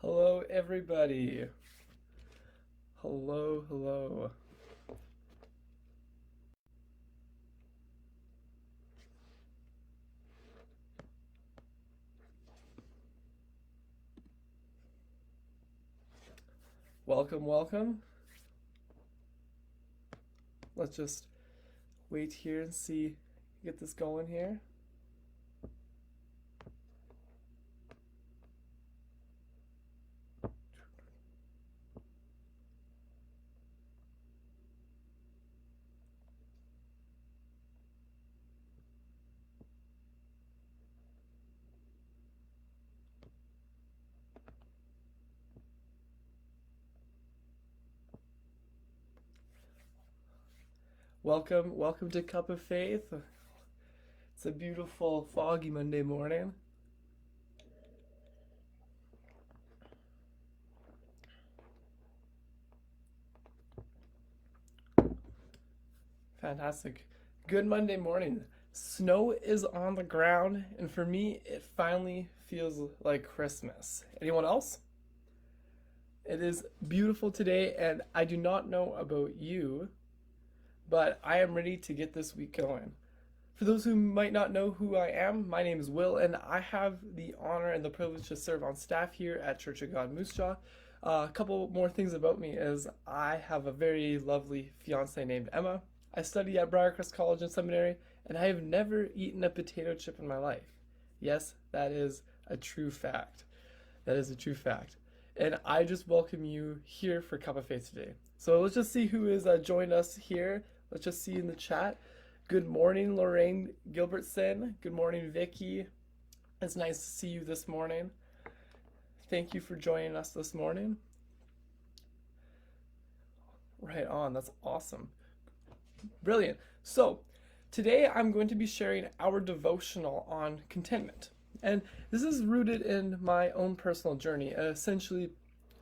Hello, everybody. Hello. Welcome. Let's just wait here and get this going here. Welcome to Cup of Faith. It's a beautiful, foggy Monday morning. Fantastic. Good Monday morning. Snow is on the ground, and for me, it finally feels like Christmas. Anyone else? It is beautiful today, and I do not know about you, but I am ready to get this week going. For those who might not know who I am, my name is Will, and I have the honor and the privilege to serve on staff here at Church of God Moose Jaw. A couple more things about me is I have a very lovely fiance named Emma. I study at Briarcrest College and Seminary, and I have never eaten a potato chip in my life. Yes, that is a true fact. And I just welcome you here for Cup of Faith today. So let's just see who has joined us here. Let's just see in the chat. Good morning, Lorraine Gilbertson. Good morning, Vicky. It's nice to see you this morning. Thank you for joining us this morning. Right on, that's awesome. Brilliant. So today I'm going to be sharing our devotional on contentment. And this is rooted in my own personal journey. Essentially,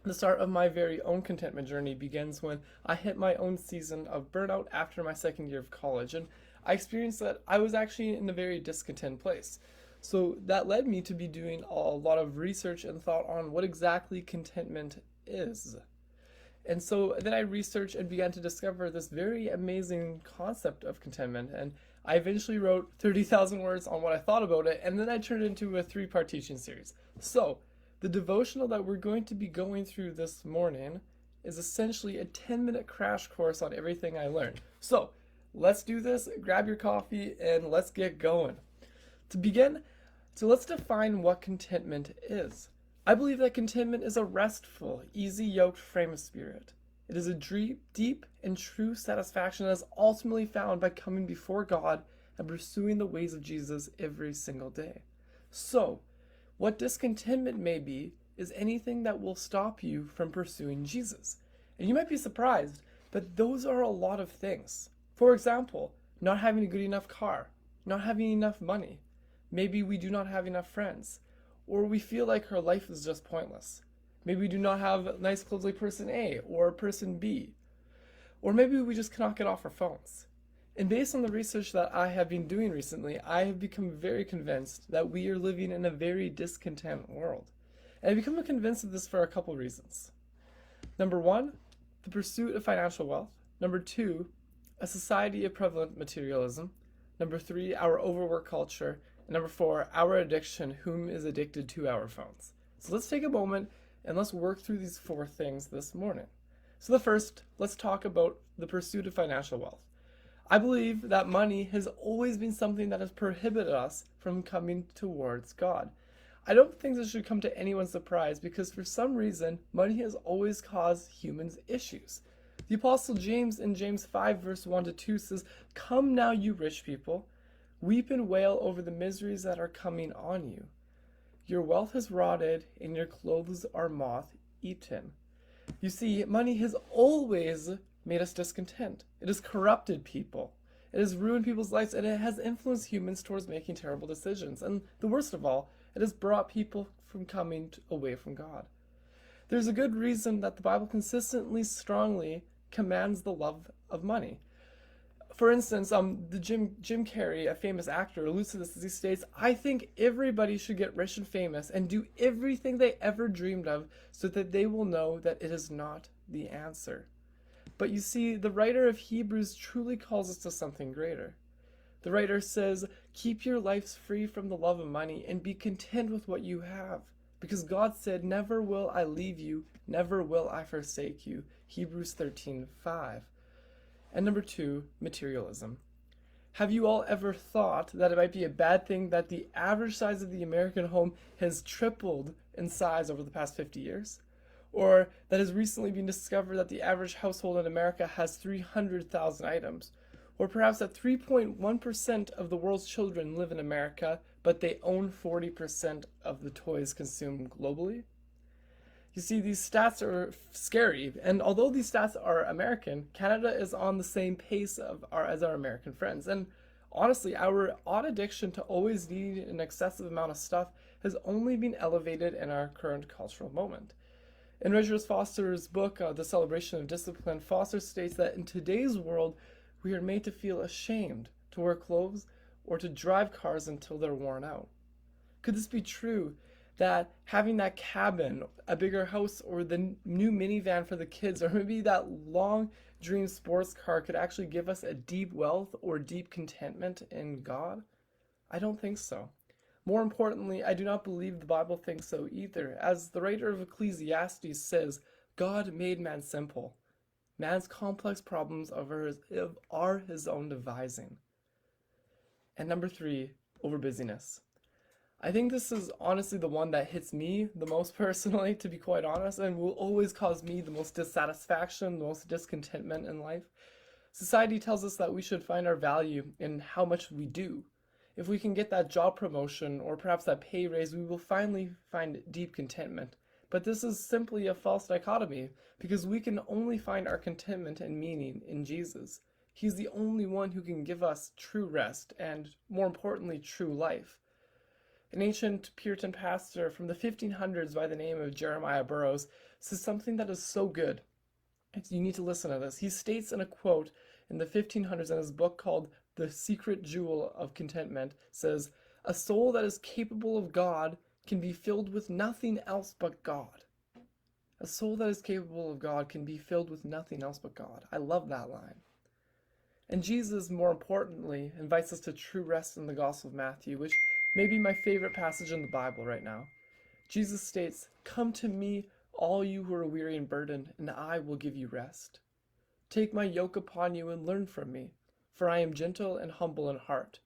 the start of my very own contentment journey begins when I hit my own season of burnout after my second year of college. And I experienced that I was actually in a very discontent place. So that led me to be doing a lot of research and thought on what exactly contentment is. And so then I researched and began to discover this very amazing concept of contentment. And I eventually wrote 30,000 words on what I thought about it, and then I turned it into a 3-part teaching series. So the devotional that we're going to be going through this morning is essentially a 10-minute crash course on everything I learned. So let's do this, grab your coffee, and let's get going. To begin, let's define what contentment is. I believe that contentment is a restful, easy-yoked frame of spirit. It is a deep and true satisfaction that is ultimately found by coming before God and pursuing the ways of Jesus every single day. So, what discontentment may be is anything that will stop you from pursuing Jesus. And you might be surprised, but those are a lot of things. For example, not having a good enough car, not having enough money. Maybe we do not have enough friends, or we feel like our life is just pointless. Maybe we do not have nice clothes like person A or person B. Or maybe we just cannot get off our phones. And based on the research that I have been doing recently, I have become very convinced that we are living in a very discontent world. And I've become convinced of this for a couple reasons. Number 1, the pursuit of financial wealth. Number 2, a society of prevalent materialism. Number 3, our overwork culture. And number 4, our addiction, whom is addicted to our phones. So let's take a moment and let's work through these 4 things this morning. So the first, let's talk about the pursuit of financial wealth. I believe that money has always been something that has prohibited us from coming towards God. I don't think this should come to anyone's surprise because for some reason, money has always caused humans issues. The Apostle James in James 5 verse 1-2 says, "Come now, you rich people, weep and wail over the miseries that are coming on you. Your wealth has rotted, and your clothes are moth-eaten." You see, money has always made us discontent. It has corrupted people. It has ruined people's lives, and it has influenced humans towards making terrible decisions. And the worst of all, it has brought people from coming away from God. There's a good reason that the Bible consistently, strongly commands the love of money. For instance, the Jim Carrey, a famous actor, alludes to this as he states, "I think everybody should get rich and famous and do everything they ever dreamed of so that they will know that it is not the answer." But you see, the writer of Hebrews truly calls us to something greater. The writer says, "Keep your lives free from the love of money and be content with what you have. Because God said, 'Never will I leave you, never will I forsake you.'" Hebrews 13:5. And number two, materialism. Have you all ever thought that it might be a bad thing that the average size of the American home has tripled in size over the past 50 years? Or that has recently been discovered that the average household in America has 300,000 items? Or perhaps that 3.1% of the world's children live in America, but they own 40% of the toys consumed globally? You see, these stats are scary, and although these stats are American, Canada is on the same pace as our American friends. And honestly, our odd addiction to always needing an excessive amount of stuff has only been elevated in our current cultural moment. In Regis Foster's book, The Celebration of Discipline, Foster states that in today's world, we are made to feel ashamed to wear clothes or to drive cars until they're worn out. Could this be true? That having that cabin, a bigger house, or the new minivan for the kids, or maybe that long dream sports car could actually give us a deep wealth or deep contentment in God? I don't think so. More importantly, I do not believe the Bible thinks so either. As the writer of Ecclesiastes says, God made man simple. Man's complex problems are his own devising. And number three, overbusyness. I think this is honestly the one that hits me the most personally, to be quite honest, and will always cause me the most dissatisfaction, the most discontentment in life. Society tells us that we should find our value in how much we do. If we can get that job promotion or perhaps that pay raise, we will finally find deep contentment. But this is simply a false dichotomy, because we can only find our contentment and meaning in Jesus. He's the only one who can give us true rest and, more importantly, true life. An ancient Puritan pastor from the 1500s by the name of Jeremiah Burroughs says something that is so good. You need to listen to this. He states in a quote in the 1500s in his book called The Secret Jewel of Contentment, says, "A soul that is capable of God can be filled with nothing else but God." A soul that is capable of God can be filled with nothing else but God. I love that line. And Jesus, more importantly, invites us to true rest in the Gospel of Matthew, which may be my favorite passage in the Bible right now. Jesus states, "Come to me, all you who are weary and burdened, and I will give you rest. Take my yoke upon you and learn from me, for I am gentle and humble in heart,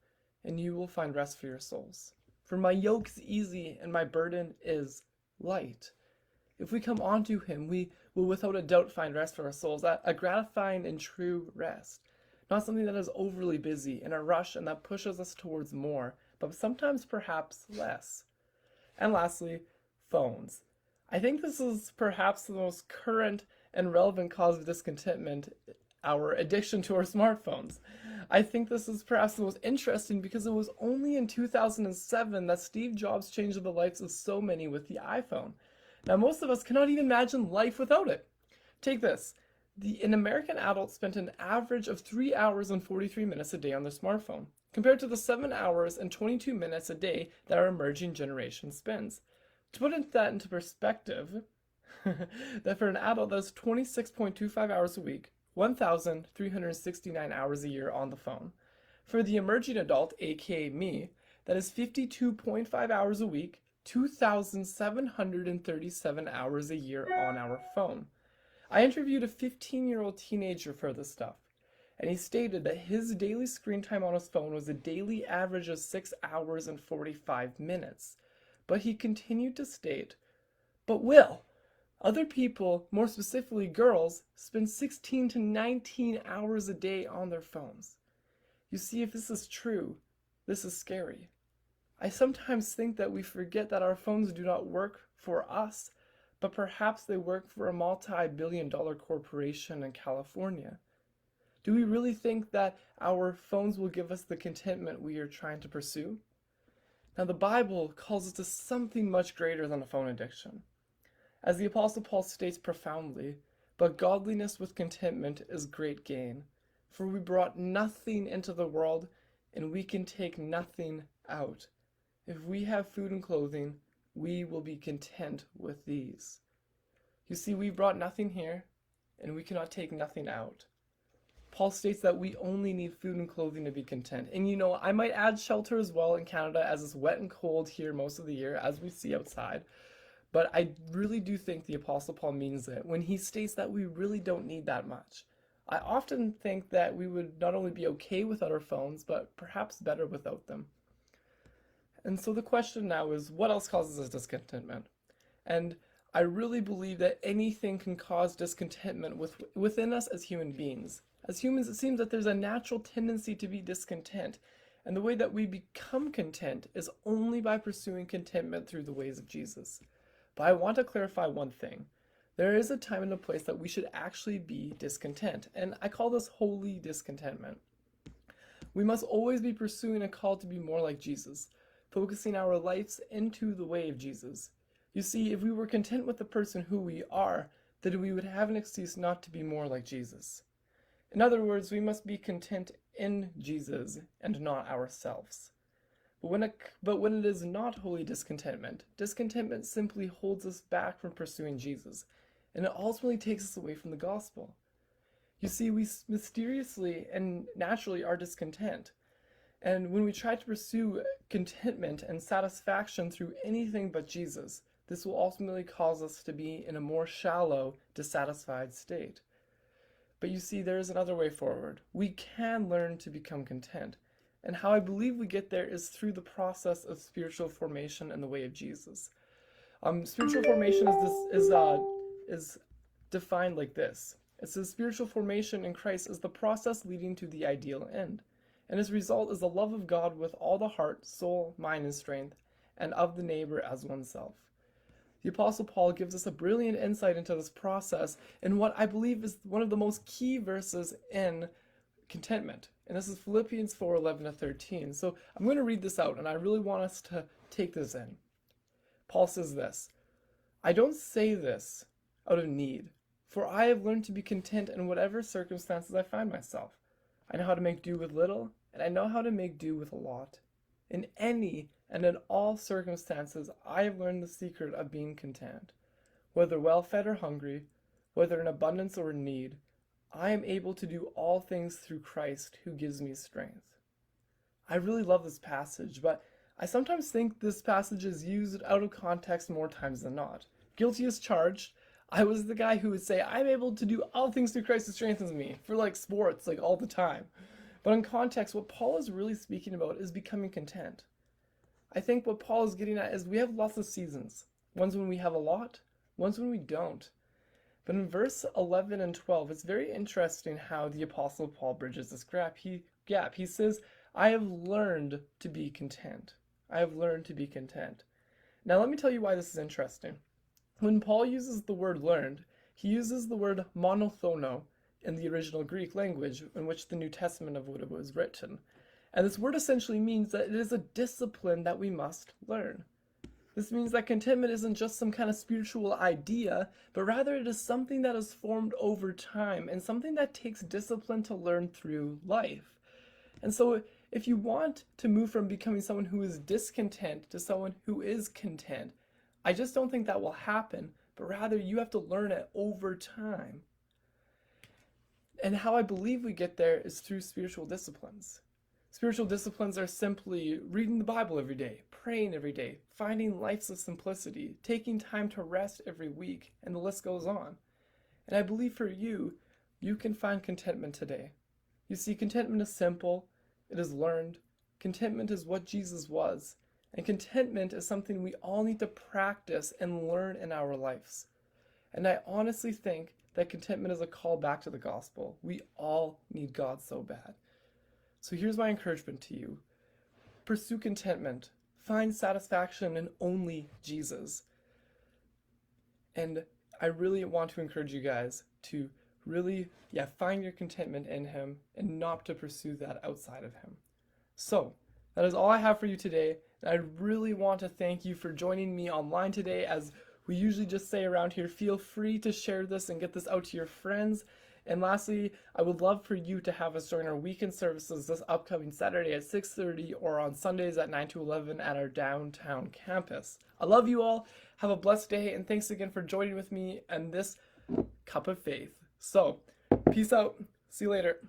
and you will find rest for your souls. For my yoke is easy and my burden is light." If we come onto him, we will without a doubt find rest for our souls, a gratifying and true rest. Not something that is overly busy in a rush and that pushes us towards more, but sometimes perhaps less. And lastly, phones. I think this is perhaps the most current and relevant cause of discontentment, our addiction to our smartphones. I think this is perhaps the most interesting because it was only in 2007 that Steve Jobs changed the lives of so many with the iPhone. Now, most of us cannot even imagine life without it. Take this. An American adult spent an average of 3 hours and 43 minutes a day on their smartphone, compared to the 7 hours and 22 minutes a day that our emerging generation spends. To put that into perspective, that for an adult, that's 26.25 hours a week, 1,369 hours a year on the phone. For the emerging adult, aka me, that is 52.5 hours a week, 2,737 hours a year on our phone. I interviewed a 15-year-old teenager for this stuff, and he stated that his daily screen time on his phone was a daily average of 6 hours and 45 minutes. But he continued to state, "But Will, other people, more specifically girls, spend 16 to 19 hours a day on their phones." You see, if this is true, this is scary. I sometimes think that we forget that our phones do not work for us, but perhaps they work for a multi-billion-dollar corporation in California. Do we really think that our phones will give us the contentment we are trying to pursue? Now, the Bible calls us to something much greater than a phone addiction. As the Apostle Paul states profoundly, "But godliness with contentment is great gain." For we brought nothing into the world, and we can take nothing out. If we have food and clothing, we will be content with these. You see, we brought nothing here, and we cannot take nothing out. Paul states that we only need food and clothing to be content. And I might add shelter as well in Canada, as it's wet and cold here most of the year, as we see outside. But I really do think the Apostle Paul means it when he states that we really don't need that much. I often think that we would not only be okay without our phones, but perhaps better without them. And so the question now is, what else causes us discontentment? And I really believe that anything can cause discontentment within us as human beings. As humans, it seems that there's a natural tendency to be discontent. And the way that we become content is only by pursuing contentment through the ways of Jesus. But I want to clarify one thing. There is a time and a place that we should actually be discontent. And I call this holy discontentment. We must always be pursuing a call to be more like Jesus, focusing our lives into the way of Jesus. You see, if we were content with the person who we are, then we would have an excuse not to be more like Jesus. In other words, we must be content in Jesus and not ourselves. But when it is not holy discontentment, discontentment simply holds us back from pursuing Jesus, and it ultimately takes us away from the gospel. You see, we mysteriously and naturally are discontent. And when we try to pursue contentment and satisfaction through anything but Jesus, this will ultimately cause us to be in a more shallow, dissatisfied state. But you see, there is another way forward. We can learn to become content. And how I believe we get there is through the process of spiritual formation in the way of Jesus. Spiritual formation is defined like this. It says spiritual formation in Christ is the process leading to the ideal end. And its result is the love of God with all the heart, soul, mind, and strength, and of the neighbor as oneself. The Apostle Paul gives us a brilliant insight into this process in what I believe is one of the most key verses in contentment. And this is Philippians 4:11-13. So I'm going to read this out, and I really want us to take this in. Paul says this, "I don't say this out of need, for I have learned to be content in whatever circumstances I find myself. I know how to make do with little, and I know how to make do with a lot. In any and in all circumstances, I have learned the secret of being content. Whether well-fed or hungry, whether in abundance or in need, I am able to do all things through Christ who gives me strength." I really love this passage, but I sometimes think this passage is used out of context more times than not. Guilty as charged. I was the guy who would say, I'm able to do all things through Christ who strengthens me, for sports, all the time. But in context, what Paul is really speaking about is becoming content. I think what Paul is getting at is we have lots of seasons. Ones when we have a lot, ones when we don't. But in verse 11 and 12, it's very interesting how the Apostle Paul bridges this gap. He says, I have learned to be content. I have learned to be content. Now let me tell you why this is interesting. When Paul uses the word learned, he uses the word monothono in the original Greek language in which the New Testament of Buddha was written. And this word essentially means that it is a discipline that we must learn. This means that contentment isn't just some kind of spiritual idea, but rather it is something that is formed over time and something that takes discipline to learn through life. And so if you want to move from becoming someone who is discontent to someone who is content, I just don't think that will happen, but rather you have to learn it over time. And how I believe we get there is through spiritual disciplines. Spiritual disciplines are simply reading the Bible every day, praying every day, finding lives of simplicity, taking time to rest every week, and the list goes on. And I believe for you, you can find contentment today. You see, contentment is simple, it is learned. Contentment is what Jesus was. And contentment is something we all need to practice and learn in our lives. And I honestly think that contentment is a call back to the gospel. We all need God so bad. So here's my encouragement to you. Pursue contentment. Find satisfaction in only Jesus. And I really want to encourage you guys to really, find your contentment in Him and not to pursue that outside of Him. So, that is all I have for you today. And I really want to thank you for joining me online today as we usually just say around here, feel free to share this and get this out to your friends. And lastly, I would love for you to have us join our weekend services this upcoming Saturday at 6:30 or on Sundays at 9 to 11 at our downtown campus. I love you all. Have a blessed day, and thanks again for joining with me and this cup of faith. So, peace out. See you later.